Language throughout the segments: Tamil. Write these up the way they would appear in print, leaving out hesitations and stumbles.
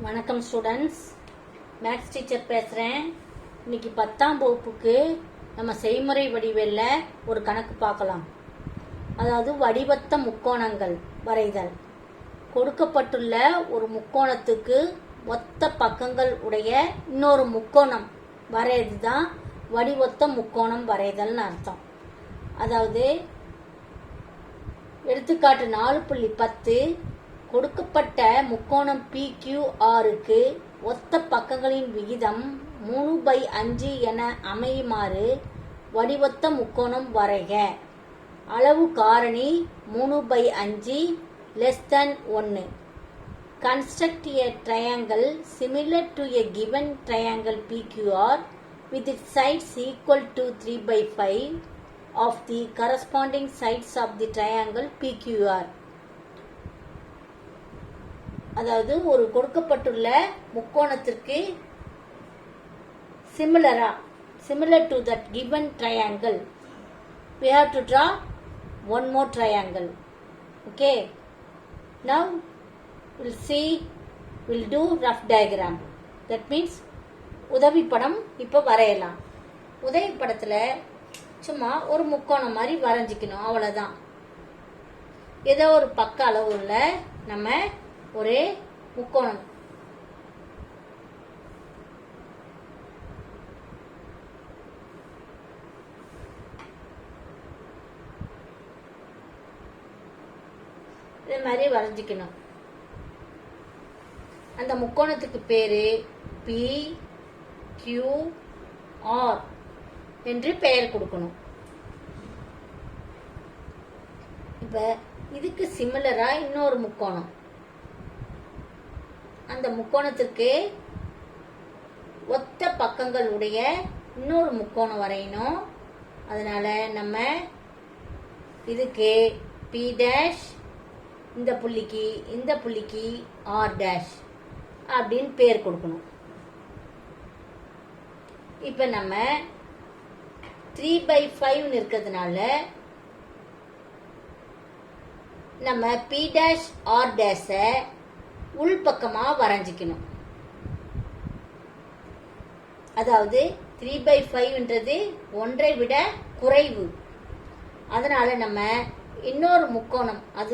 வணக்கம் ஸ்டூடெண்ட்ஸ், மேத்ஸ் டீச்சர் பேசுகிறேன். இன்னைக்கு 10ஆம் வகுப்புக்கு நம்ம செய்முறை வடிவில் ஒரு கணக்கு பார்க்கலாம். அதாவது வடிவத்த முக்கோணங்கள் வரைதல். கொடுக்கப்பட்டுள்ள ஒரு முக்கோணத்துக்கு ஒத்த பக்கங்கள் உடைய இன்னொரு முக்கோணம் வரையது தான் வடிவத்த முக்கோணம் வரைதல்னு அர்த்தம். அதாவது எடுத்துக்காட்டு 4.10 கொடுக்கப்பட்ட முக்கோணம் PQRக்கு ஒத்த பக்கங்களின் விகிதம் 3/5 என அமையுமாறு வடிவத்த முக்கோணம் வரைக. அளவு காரணி 3/5 <1. Construct a triangle similar to a given triangle PQR with its sides equal to 3/5 of the corresponding sides of the triangle PQR. அதாவது ஒரு கொடுக்கப்பட்டுள்ள முக்கோணத்திற்கு similar to that given triangle we have to draw one more triangle. Okay, now we'll do rough diagram. That means உதவி படம் இப்போ வரையலாம். உதவி படத்துல சும்மா ஒரு முக்கோணம் மாதிரி வரைஞ்சிக்கணும், அவ்வளவுதான். ஏதோ ஒரு பக்க அளவுல நம்ம ஒரே முக்கோணம் இதே மாதிரி வரைஞ்சிக்கணும். அந்த முக்கோணத்துக்கு பேரு PQR என்று பெயர் கொடுக்கணும். இப்ப இதுக்கு சிமிலரா இன்னொரு முக்கோணம், அந்த முக்கோணத்திற்கு ஒத்த பக்கங்கள் உடைய இன்னொரு முக்கோணம் வரையணும். அதனால நம்ம இதுக்கு P' இந்த புள்ளிக்கு R' அப்படின்னு பேர் கொடுக்கணும். இப்ப நம்ம 3/5 இருக்கிறதுனால நம்ம P', R' உள்பக்கமா வரைஞ்சிக்கணும். அதாவது 3/5ன்றது 1 விட குறைவு. அதனால நம்ம இன்னொரு முக்கோணம், அது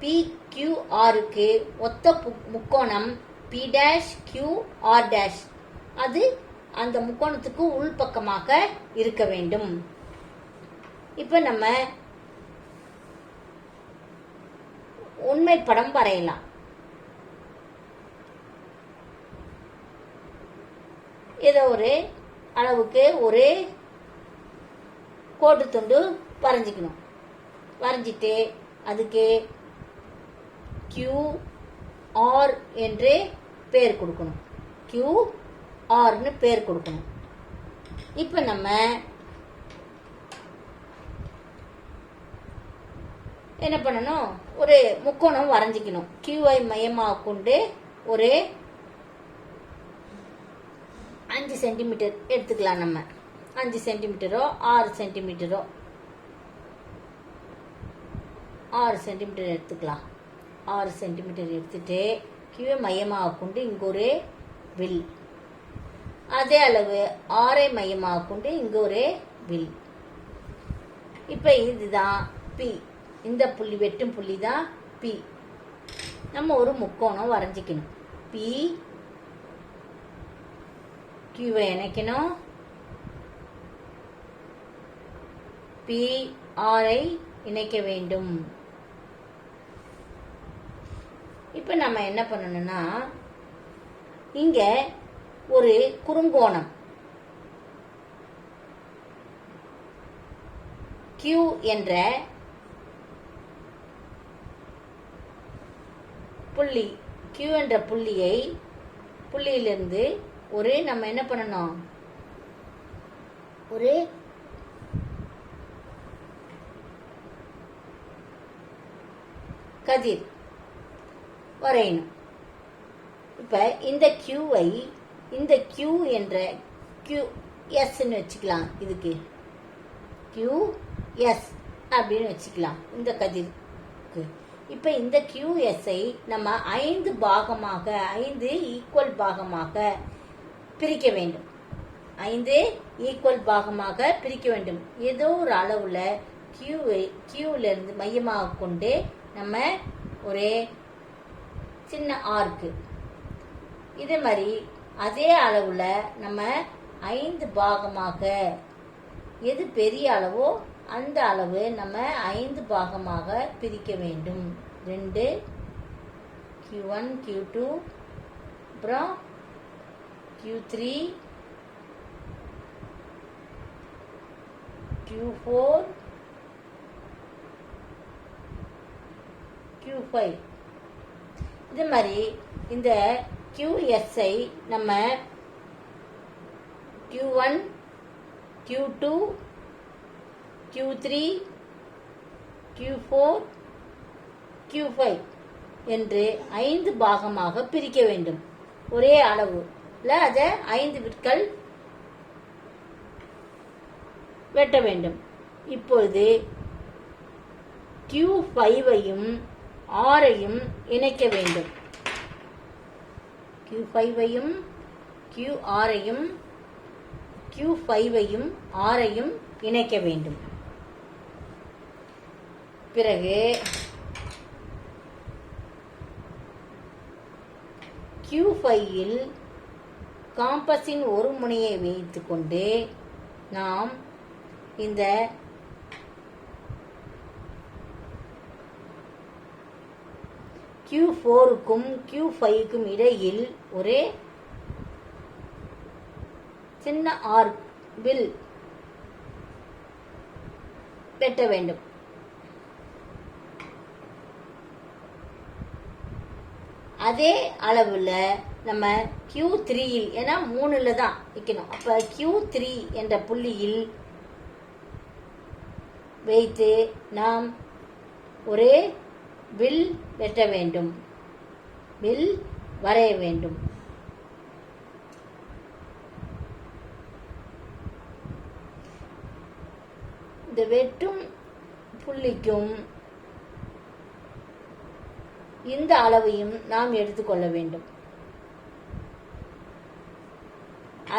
PQRக்கு ஒத்த முக்கோணம் P'QR', அது அந்த முக்கோணத்துக்கு உள்பக்கமாக இருக்க வேண்டும். இப்ப நம்ம உண்மை படம் வரையலாம். ஏதோ ஒரு அளவுக்கு ஒரு கோட்டு துண்டு வரைஞ்சிக்கணும். வரைஞ்சிட்டு அதுக்கு QR என்று பேர் கொடுக்கணும். QRன்னு பேர் கொடுக்கணும். இப்ப நம்ம என்ன பண்ணணும், ஒரு முக்கோணம் வரைஞ்சிக்கணும். QI மையமாக கொண்டு ஒரு 5 சென்டிமீட்டர் எடுத்துக்கலாம். நம்ம 5 சென்டிமீட்டரோ 6 சென்டிமீட்டரோ 6 சென்டிமீட்டர் எடுத்துக்கலாம். 6 சென்டிமீட்டர் எடுத்துட்டு கியூ மையமாக கொண்டு இங்க ஒரு வில், அதே அளவு 6 மையமாக கொண்டு இங்க ஒரு வில். இப்ப இதுதான் P. இந்த புள்ளி வெட்டும் புள்ளி தான் P. நம்ம ஒரு முக்கோணம் வரைஞ்சிக்கணும். P Qவை இணைக்கணும், PR இணைக்க வேண்டும். இப்ப நம்ம என்ன பண்ணணும்னா, இங்க ஒரு குறுங்கோணம் Q என்ற புள்ளி, Q என்ற புள்ளியிலிருந்து ஒரு நம்ம என்ன பண்ணணும், ஒரு கதிர் வரையணும். இப்ப இந்த Qவை இந்த Q என்ற QS வச்சுக்கலாம். இதுக்கு QS அப்படின்னு வச்சுக்கலாம். இந்த கதிருக்கு இப்போ இந்த QSஐ நம்ம 5 பாகமாக 5 ஈக்குவல் பாகமாக பிரிக்க வேண்டும். 5 ஈக்குவல் பாகமாக பிரிக்க வேண்டும். ஏதோ ஒரு அளவுல Qலிருந்து மையமாக கொண்டு நம்ம ஒரு சின்ன ஆர்க்கு இதே மாதிரி அதே அளவுல நம்ம 5 பாகமாக எது பெரிய அளவோ அந்த அளவு நம்ம 5 பாகமாக பிரிக்க வேண்டும். 2 Q1 Q2 அப்புறம் Q3 Q4 Q5 இது மாதிரி இந்த QSஐ நம்ம Q1 Q2 Q3 Q4 Q5 என்று 5 பாகமாக பிரிக்க வேண்டும். ஒரே அளவுல அதை 5 விற்கள் வெட்ட வேண்டும். இப்பொழுது Q5ஐயும் Rஐயும் இணைக்க வேண்டும். Q5ஐயும் QRஐயும் Q5ஐயும் Rஐயும் இணைக்க வேண்டும். பிறகு Q5இல் காம்பஸின் ஒரு முனையை வைத்துக்கொண்டு நாம் இந்த Q4க்கும் Q5க்கும் இடையில் ஒரு சின்ன ஆர்க் வில் வெட்ட வேண்டும். அதே அளவுல நம்ம Q3யில் ஏன்னா 3ல தான் வைக்கணும். அப்ப Q3 என்ற புள்ளியில் வைத்து நாம் ஒரு வில் வெட்ட வேண்டும். வில் வரைய வேண்டும். இந்த வெட்டும் புள்ளிக்கும் இந்த அளவையும் நாம் எடுத்துக்கொள்ள வேண்டும்.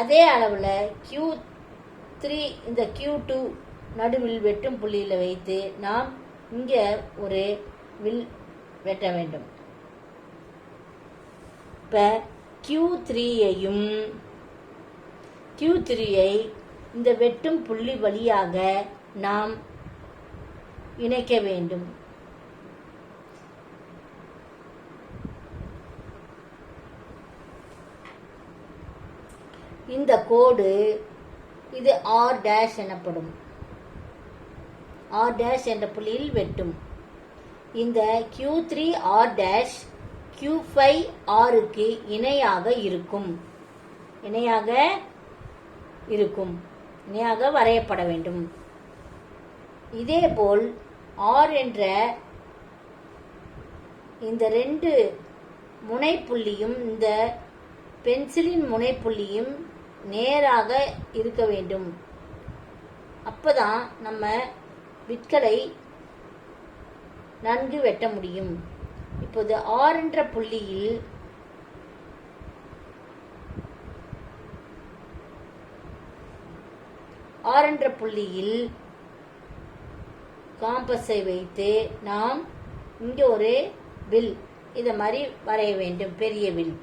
அதே அளவுல Q3 இந்த Q2 நடுவில் வெட்டும் புள்ளியில வைத்து நாம் இங்க ஒரு வில் வெட்ட வேண்டும். இப்ப Q3ஐ இந்த வெட்டும் புள்ளி வழியாக நாம் இணைக்க வேண்டும். இந்த கோடு இது R' எனப்படும். R' என்ற புள்ளியில் வெட்டும். இந்த Q3 R' Q5 Rக்கு இணையாக இருக்கும். இணையாக வரையப்பட வேண்டும். இதேபோல் R என்ற இந்த 2 முனைப்புள்ளியும் இந்த பென்சிலின் முனைப்புள்ளியும் நேராக இருக்க வேண்டும். அப்பதான் நம்ம விட்களை நன்கு வெட்ட முடியும். இப்போது R என்ற புள்ளியில் காம்பஸை வைத்து நாம் இங்கே ஒரு வில் இதை மாதிரி வரைய வேண்டும். பெரிய வில்.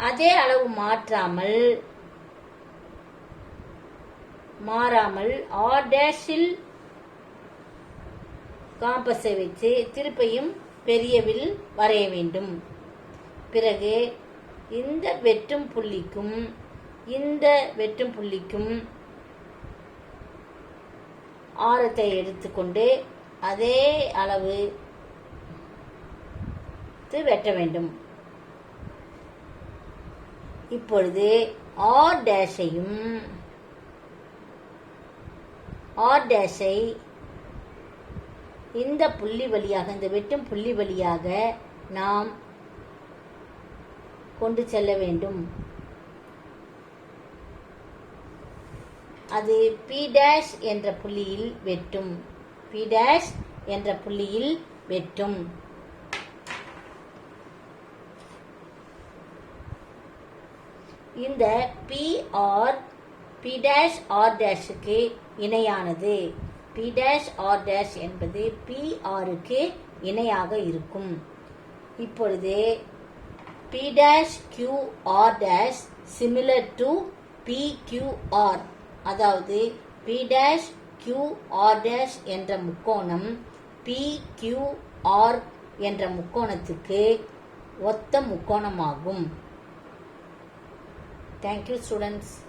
அதே அளவு மாறாமல் R' காம்பஸை வச்சு திருப்பியும் பெரிய வில் வரைய வேண்டும். பிறகு இந்த வெட்டும் புள்ளிக்கும் ஆரத்தை எடுத்துக்கொண்டு அதே அளவு வெட்ட வேண்டும். இப்பொழுது R''ஐ இந்த புள்ளி வழியாக இந்த வெட்டும் புள்ளி வழியாக நாம் கொண்டு செல்ல வேண்டும். அது P' என்ற புள்ளியில் வெட்டும். P' என்ற புள்ளியில் வெட்டும். இந்த PR P'(R')க்கு இணையானது. P'(R') என்பது PR-க்கு இணையாக இருக்கும். இப்பொழுது P'(QR' similar to PQR, அதாவது P'(QR' என்ற முக்கோணம் PQR என்ற முக்கோணத்துக்கு ஒத்த முக்கோணமாகும். Thank you, students.